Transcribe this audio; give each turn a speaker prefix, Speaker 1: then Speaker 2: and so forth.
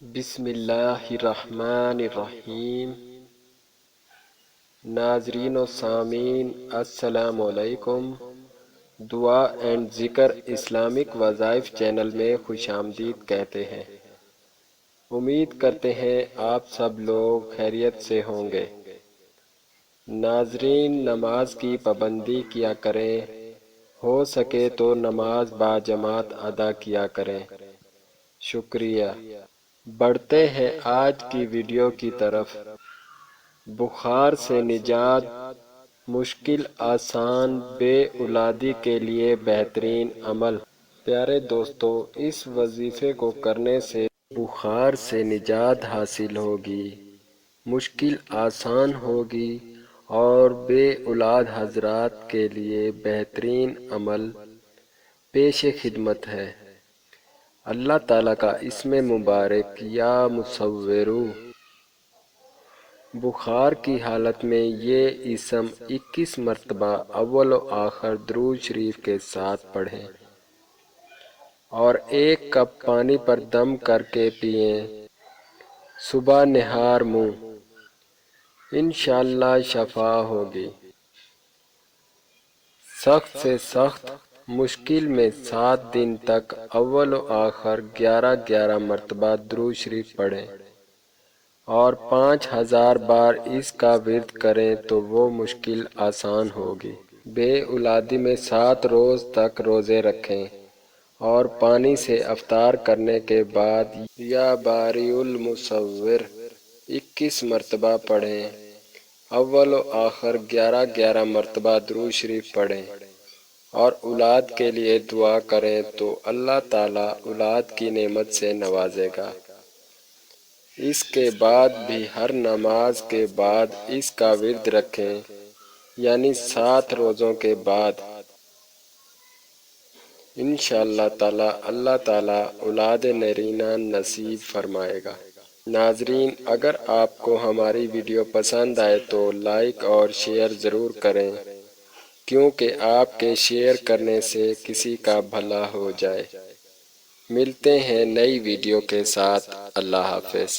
Speaker 1: بسم اللہ الرحمن الرحیم۔ ناظرین و سامعین السلام علیکم۔ دعا اینڈ ذکر اسلامک وظائف چینل میں خوش آمدید کہتے ہیں۔ امید کرتے ہیں آپ سب لوگ خیریت سے ہوں گے۔ ناظرین، نماز کی پابندی کیا کریں، ہو سکے تو نماز باجماعت ادا کیا کریں۔ شکریہ۔ بڑھتے ہیں آج کی ویڈیو کی طرف۔ بخار سے نجات، مشکل آسان، بے اولادی کے لیے بہترین عمل۔ پیارے دوستو، اس وظیفے کو کرنے سے بخار سے نجات حاصل ہوگی، مشکل آسان ہوگی اور بے اولاد حضرات کے لیے بہترین عمل پیش خدمت ہے۔ اللہ تعالیٰ کا اسم مبارک یا مصورو۔ بخار کی حالت میں یہ اسم 21 مرتبہ اول و آخر درود شریف کے ساتھ پڑھیں اور 1 کپ پانی پر دم کر کے پئیں، صبح نہار منہ۔ انشاءاللہ شفا ہوگی۔ سخت سے سخت مشکل میں 7 دن تک اول و آخر 11 مرتبہ درود شریف پڑھیں اور 5000 بار اس کا ورد کریں تو وہ مشکل آسان ہوگی۔ بے اولادی میں 7 روز تک روزے رکھیں اور پانی سے افطار کرنے کے بعد یا باری المصور 21 مرتبہ پڑھیں۔ اول و آخر 11 مرتبہ درود شریف پڑھیں اور اولاد کے لیے دعا کریں تو اللہ تعالیٰ اولاد کی نعمت سے نوازے گا۔ اس کے بعد بھی ہر نماز کے بعد اس کا ورد رکھیں، یعنی 7 روزوں کے بعد۔ انشاءاللہ تعالیٰ اللہ تعالیٰ اولاد نرینہ نصیب فرمائے گا۔ ناظرین، اگر آپ کو ہماری ویڈیو پسند آئے تو لائک اور شیئر ضرور کریں، کیونکہ آپ کے شیئر کرنے سے کسی کا بھلا ہو جائے۔ ملتے ہیں نئی ویڈیو کے ساتھ۔ اللہ حافظ۔